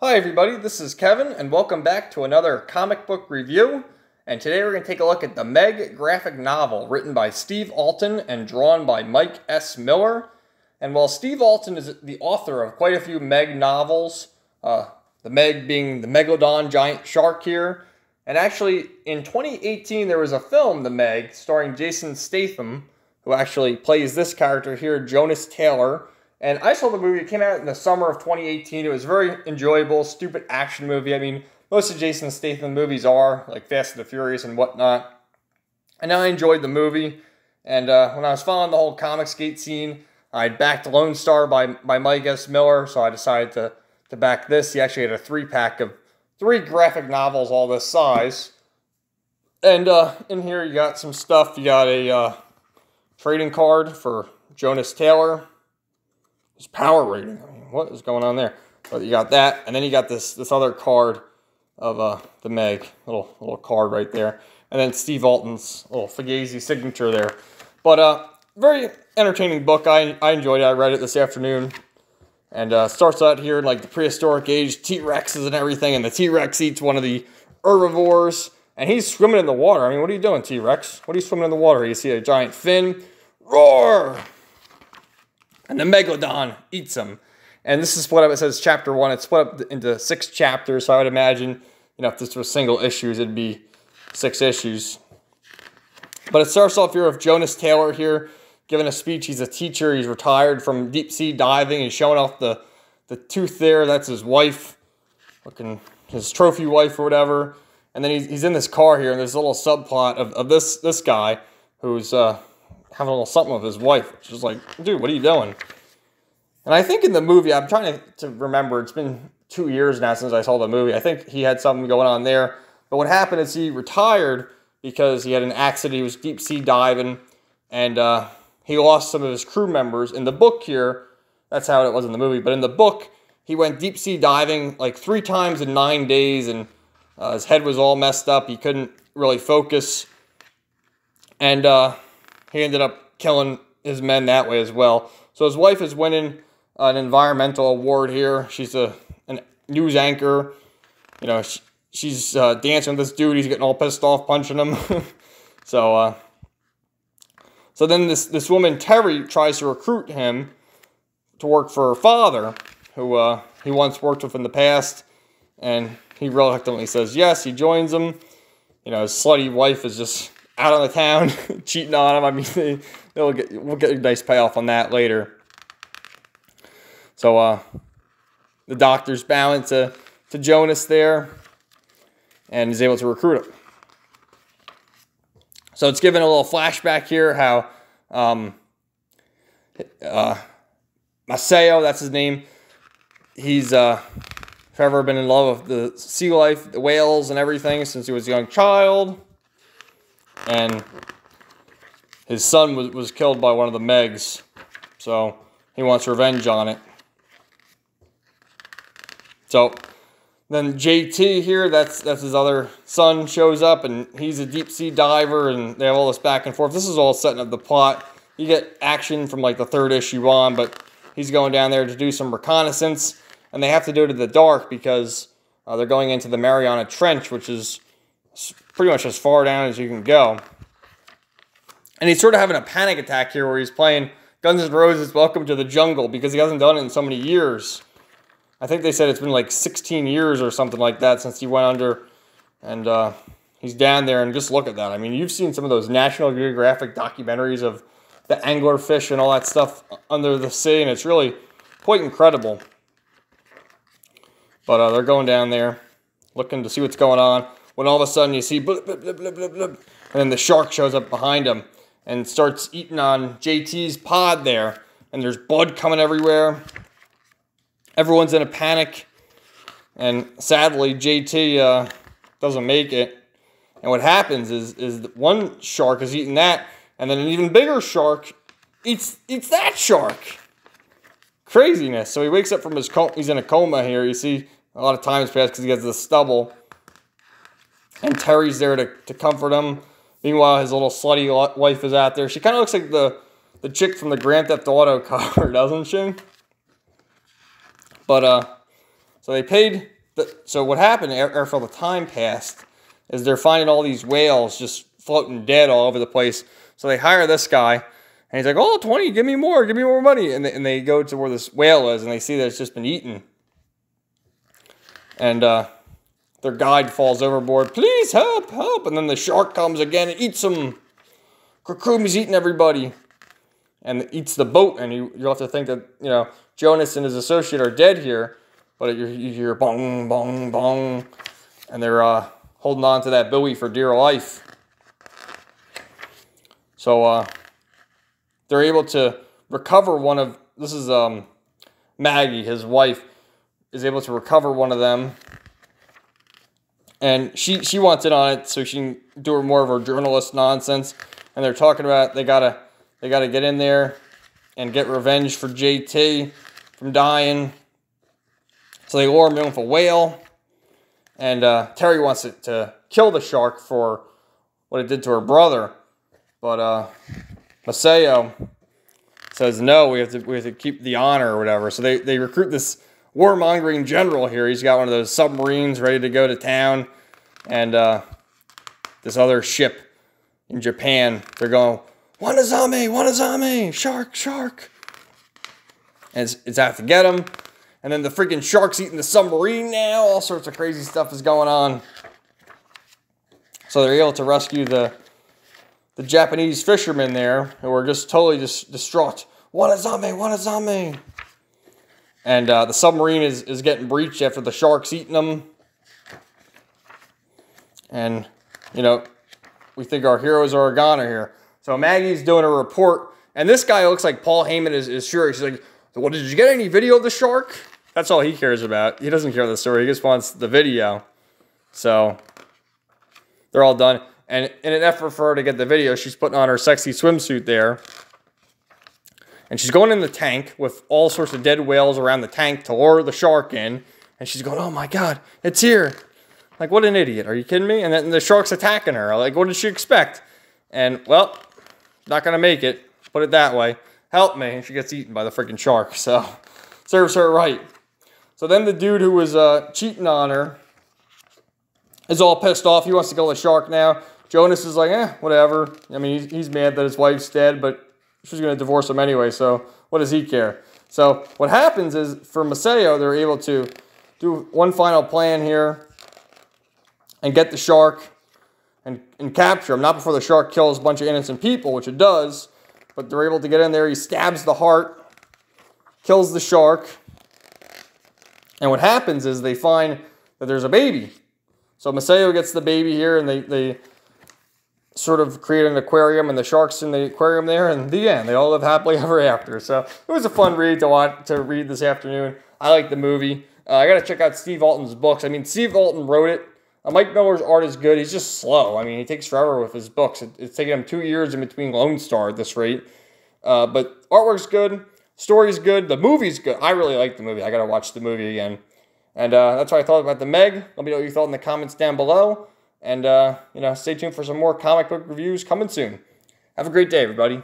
Hi everybody, this is Kevin, and welcome back to another comic book review. And today we're going to take a look at the Meg graphic novel, written by Steve Alten and drawn by Mike S. Miller. And while Steve Alten is the author of quite a few Meg novels, the Meg being the Megalodon giant shark here, and actually in 2018 there was a film, The Meg, starring Jason Staham, who actually plays this character here, Jonas Taylor. And I saw the movie. It came out in the summer of 2018. It was very enjoyable, stupid action movie. I mean, most of Jason Statham movies are, like Fast and the Furious and whatnot. And I enjoyed the movie. And when I was following the whole Comicsgate scene, I backed Lone Star by Mike S. Miller, so I decided to back this. He actually had a 3-pack of 3 graphic novels all this size. And in here you got some stuff. You got a trading card for Jonas Taylor. His power rating. I mean, what is going on there? But you got that, and then you got this other card of the Meg, little card right there, and then Steve Alten's little Fugazi signature there. But very entertaining book. I enjoyed it. I read it this afternoon, and starts out here in like the prehistoric age, T-Rexes and everything, and the T-Rex eats one of the herbivores, and he's swimming in the water. I mean, what are you doing, T-Rex? What are you swimming in the water? You see a giant fin, roar! And the Megalodon eats him. And this is split up. It says chapter 1. It's split up into 6 chapters. So I would imagine, if this was single issues, it'd be 6 issues. But it starts off here with Jonas Taylor here giving a speech. He's a teacher. He's retired from deep sea diving. He's showing off the tooth there. That's his wife, his trophy wife or whatever. And then he's in this car here, and there's a little subplot of this guy who's having a little something with his wife, which is like, dude, what are you doing? And I think in the movie, I'm trying to remember, it's been 2 years now since I saw the movie. I think he had something going on there. But what happened is he retired because he had an accident. He was deep sea diving, and he lost some of his crew members. In the book here, that's how it was in the movie. But in the book, he went deep sea diving like 3 times in 9 days, and his head was all messed up. He couldn't really focus. And he ended up killing his men that way as well. So his wife is winning an environmental award here. She's a news anchor. She's dancing with this dude. He's getting all pissed off, punching him. So then this woman, Terry, tries to recruit him to work for her father, who he once worked with in the past. And he reluctantly says yes. He joins him. His slutty wife is just out on the town, cheating on him. I mean, we'll get a nice payoff on that later. So the doctor's bowing to Jonas there, and is able to recruit him. So it's given a little flashback here how Maceo, that's his name, he's forever been in love with the sea life, the whales and everything since he was a young child. And his son was killed by one of the Megs, so he wants revenge on it. So then JT here, that's his other son, shows up, and he's a deep sea diver, and they have all this back and forth. This is all setting up the plot. You get action from like the 3rd issue on, but he's going down there to do some reconnaissance, and they have to do it in the dark because they're going into the Mariana Trench, which is pretty much as far down as you can go. And he's sort of having a panic attack here where he's playing Guns N' Roses' Welcome to the Jungle because he hasn't done it in so many years. I think they said it's been like 16 years or something like that since he went under. And he's down there, and just look at that. I mean, you've seen some of those National Geographic documentaries of the anglerfish and all that stuff under the sea, and it's really quite incredible. But they're going down there looking to see what's going on, when all of a sudden you see blip, blip, blip, blip, blip, blip, and then the shark shows up behind him and starts eating on JT's pod there, and there's blood coming everywhere. Everyone's in a panic, and sadly JT doesn't make it. And what happens is that one shark is eating that, and then an even bigger shark eats that shark. Craziness. So he wakes up from his coma. He's in a coma here. You see a lot of time has passed because he has the stubble. And Terry's there to comfort him. Meanwhile, his little slutty wife is out there. She kind of looks like the chick from the Grand Theft Auto cover, doesn't she? But, so So they paid. So what happened after all the time passed is they're finding all these whales just floating dead all over the place. So they hire this guy, and he's like, "Oh, 20, give me more money." And they go to where this whale is, and they see that it's just been eaten. And their guide falls overboard. "Please help, help!" And then the shark comes again and eats them. Kurkum's eating everybody, and eats the boat. And you have to think that, you know, Jonas and his associate are dead here, but you hear bong, bong, bong, and they're holding on to that buoy for dear life. So they're able to recover one of, this is Maggie, his wife, is able to recover one of them. And she wants in on it so she can do more of her journalist nonsense. And they're talking about they gotta get in there and get revenge for JT from dying. So they lure him in with a whale. And Terry wants to kill the shark for what it did to her brother. But Maceo says, no, we have to keep the honor or whatever. So they recruit this warmongering general here. He's got one of those submarines ready to go to town. And this other ship in Japan, they're going, Wanazame, shark, shark. And it's out to get him. And then the freaking shark's eating the submarine now. All sorts of crazy stuff is going on. So they're able to rescue the Japanese fishermen there, who are just totally distraught. Wanazame. And the submarine is getting breached after the shark's eating them. And, you know, we think our heroes are a goner here. So Maggie's doing a report, and this guy looks like Paul Heyman is sure. She's like, "Well, did you get any video of the shark?" That's all he cares about. He doesn't care the story. He just wants the video. So they're all done. And in an effort for her to get the video, she's putting on her sexy swimsuit there. And she's going in the tank with all sorts of dead whales around the tank to lure the shark in. And she's going, "Oh my God, it's here." Like, what an idiot. Are you kidding me? And then the shark's attacking her. Like, what did she expect? And, well, not going to make it. Put it that way. Help me. And she gets eaten by the freaking shark. So, serves her right. So then the dude who was cheating on her is all pissed off. He wants to kill the shark now. Jonas is like, whatever. I mean, he's mad that his wife's dead, but she's going to divorce him anyway, so what does he care? So what happens is, for Maceo, they're able to do one final plan here and get the shark and capture him. Not before the shark kills a bunch of innocent people, which it does, but they're able to get in there. He stabs the heart, kills the shark, and what happens is they find that there's a baby. So Maceo gets the baby here, and they sort of create an aquarium, and the shark's in the aquarium there, and the end. They all live happily ever after. So it was a fun read to read this afternoon. I like the movie. I got to check out Steve Alten's books. I mean, Steve Alten wrote it. Mike Miller's art is good. He's just slow. I mean, he takes forever with his books. It's taken him 2 years in between Lone Star at this rate. But artwork's good. Story's good. The movie's good. I really like the movie. I got to watch the movie again. And that's what I thought about the Meg. Let me know what you thought in the comments down below. And, stay tuned for some more comic book reviews coming soon. Have a great day, everybody.